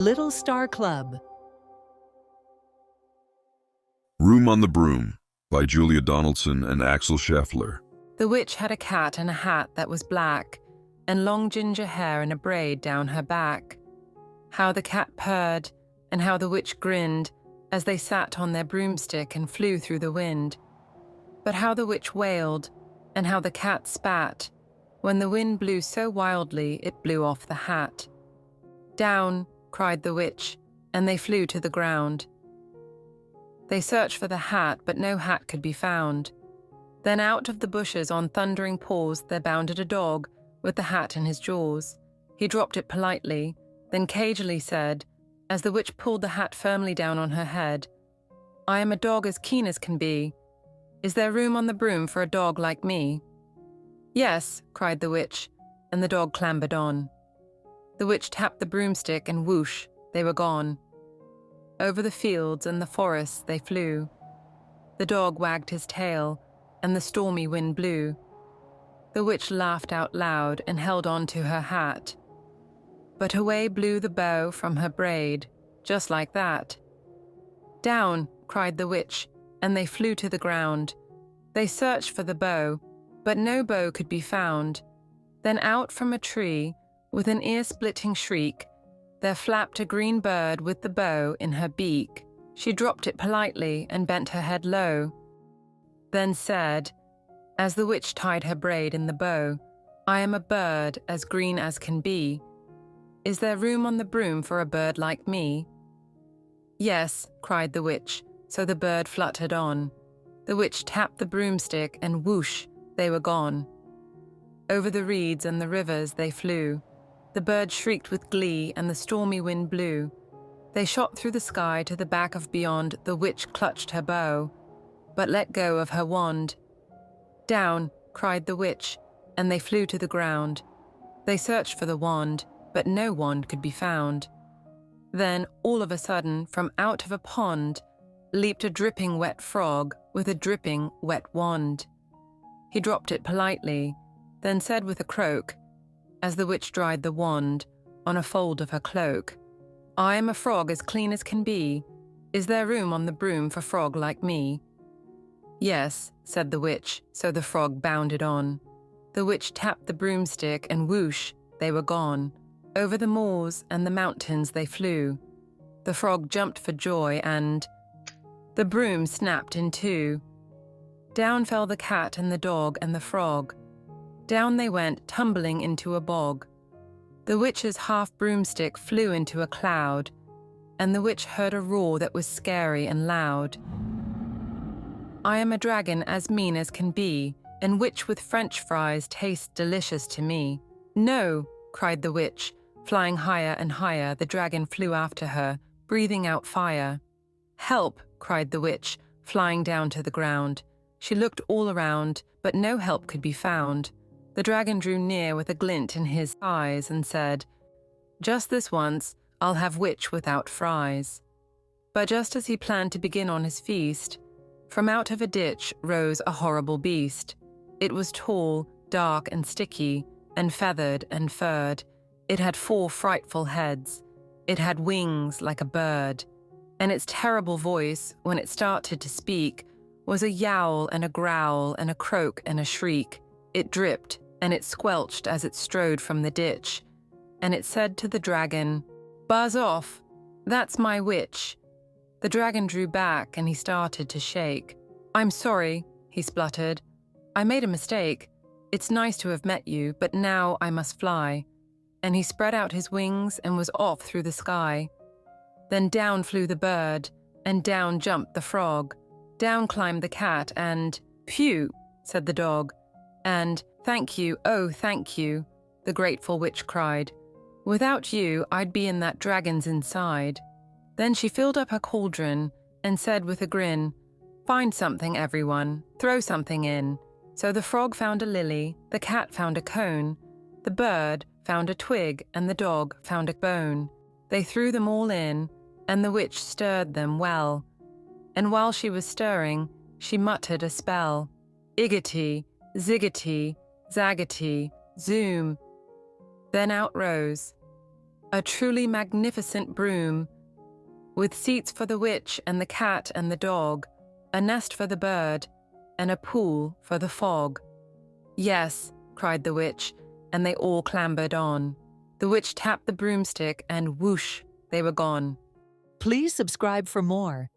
Little Star Club. Room on the Broom by Julia Donaldson and Axel Scheffler. The witch had a cat and a hat that was black, and long ginger hair in a braid down her back. How the cat purred, and how the witch grinned, as they sat on their broomstick and flew through the wind. But how the witch wailed, and how the cat spat, when the wind blew so wildly it blew off the hat. Down, cried the witch, and they flew to the ground. They searched for the hat, but no hat could be found. Then out of the bushes on thundering paws there bounded a dog, with the hat in his jaws. He dropped it politely, then cagily said, as the witch pulled the hat firmly down on her head, "I am a dog as keen as can be. Is there room on the broom for a dog like me?" "Yes," cried the witch, and the dog clambered on. The witch tapped the broomstick, and whoosh, they were gone. Over the fields and the forests they flew. The dog wagged his tail, and the stormy wind blew. The witch laughed out loud and held on to her hat. But away blew the bow from her braid, just like that. "Down," cried the witch, and they flew to the ground. They searched for the bow, but no bow could be found. Then out from a tree, with an ear-splitting shriek, there flapped a green bird with the bow in her beak. She dropped it politely and bent her head low, then said, as the witch tied her braid in the bow, "I am a bird as green as can be. Is there room on the broom for a bird like me?" "Yes," cried the witch, so the bird fluttered on. The witch tapped the broomstick, and whoosh, they were gone. Over the reeds and the rivers they flew. The bird shrieked with glee, and the stormy wind blew. They shot through the sky to the back of beyond. The witch clutched her bow, but let go of her wand. "Down," cried the witch, and they flew to the ground. They searched for the wand, but no wand could be found. Then, all of a sudden, from out of a pond, leaped a dripping wet frog with a dripping wet wand. He dropped it politely, then said with a croak, as the witch dried the wand on a fold of her cloak, "I am a frog as clean as can be. Is there room on the broom for frog like me?" "Yes," said the witch, so the frog bounded on. The witch tapped the broomstick, and whoosh, they were gone. Over the moors and the mountains they flew. The frog jumped for joy, and the broom snapped in two. Down fell the cat and the dog and the frog. Down they went, tumbling into a bog. The witch's half broomstick flew into a cloud, and the witch heard a roar that was scary and loud. "I am a dragon as mean as can be, and which with French fries tastes delicious to me." "No," cried the witch, flying higher and higher. The dragon flew after her, breathing out fire. "Help," cried the witch, flying down to the ground. She looked all around, but no help could be found. The dragon drew near with a glint in his eyes and said, "Just this once, I'll have witch without fries." But just as he planned to begin on his feast, from out of a ditch rose a horrible beast. It was tall, dark and sticky, and feathered and furred. It had 4 frightful heads. It had wings like a bird. And its terrible voice, when it started to speak, was a yowl and a growl and a croak and a shriek. It dripped, and it squelched as it strode from the ditch, and it said to the dragon, "Buzz off, that's my witch." The dragon drew back, and he started to shake. "I'm sorry," he spluttered. "I made a mistake. It's nice to have met you, but now I must fly." And he spread out his wings and was off through the sky. Then down flew the bird, and down jumped the frog. Down climbed the cat, and "Phew," said the dog. And "Thank you, oh, thank you," the grateful witch cried. "Without you, I'd be in that dragon's inside." Then she filled up her cauldron and said with a grin, "Find something, everyone, throw something in." So the frog found a lily, the cat found a cone, the bird found a twig, and the dog found a bone. They threw them all in, and the witch stirred them well. And while she was stirring, she muttered a spell. "Iggity, ziggity, zaggity, zoom." Then out rose A truly magnificent broom, with seats for the witch and the cat and the dog, a nest for the bird, and a pool for the fog. Yes, cried the witch, and they all clambered on. The witch tapped the broomstick, and whoosh, they were gone. Please subscribe for more.